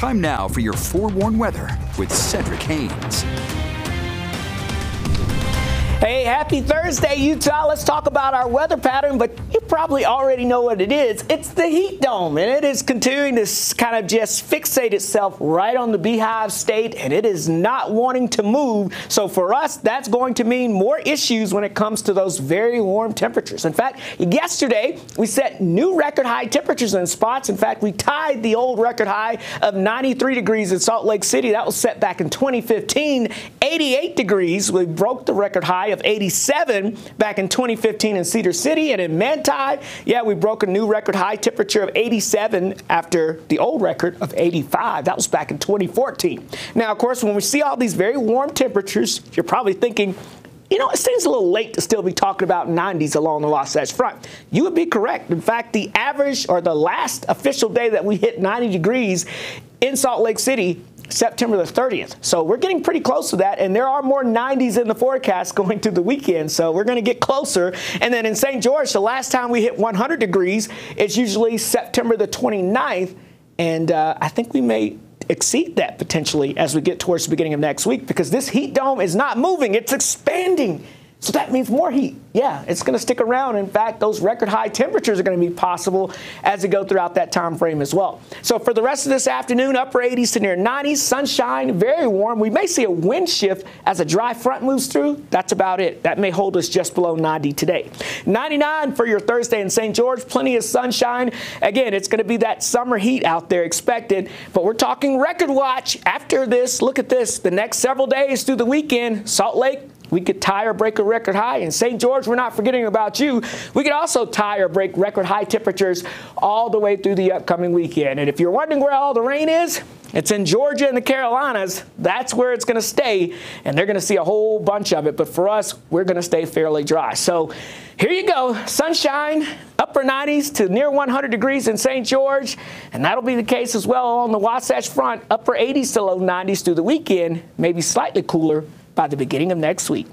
Time now for your forewarned weather with Cedric Haynes. Hey, happy Thursday, Utah. Let's talk about our weather pattern, but you probably already know what it is. It's the heat dome, and it is continuing to kind of just fixate itself right on the Beehive State, and it is not wanting to move. So for us, that's going to mean more issues when it comes to those very warm temperatures. In fact, yesterday, we set new record high temperatures in spots. In fact, we tied the old record high of 93 degrees in Salt Lake City. That was set back in 2015. 88 degrees. We broke the record high of 87 back in 2015 in Cedar City. And in Manti, yeah, we broke a new record high temperature of 87 after the old record of 85. That was back in 2014. Now, of course, when we see all these very warm temperatures, you're probably thinking, you know, it seems a little late to still be talking about 90s along the Wasatch Front. You would be correct. In fact, the average or the last official day that we hit 90 degrees in Salt Lake City, September the 30th. So we're getting pretty close to that, and there are more 90s in the forecast going through the weekend, so we're going to get closer. And then in St. George, the last time we hit 100 degrees, it's usually September the 29th, and I think we may exceed that potentially as we get towards the beginning of next week, because this heat dome is not moving, it's expanding. So that means more heat. Yeah, it's going to stick around. In fact, those record high temperatures are going to be possible as we go throughout that time frame as well. So for the rest of this afternoon, upper 80s to near 90s, sunshine, very warm. We may see a wind shift as a dry front moves through. That's about it. That may hold us just below 90 today. 99 for your Thursday in St. George, plenty of sunshine. Again, it's going to be that summer heat out there expected, but we're talking record watch after this. Look at this. The next several days through the weekend, Salt Lake, we could tie or break a record high. In St. George, we're not forgetting about you. We could also tie or break record high temperatures all the way through the upcoming weekend. And if you're wondering where all the rain is, it's in Georgia and the Carolinas. That's where it's going to stay, and they're going to see a whole bunch of it. But for us, we're going to stay fairly dry. So here you go. Sunshine, upper 90s to near 100 degrees in St. George, and that'll be the case as well on the Wasatch Front. Upper 80s to low 90s through the weekend, maybe slightly cooler by the beginning of next week.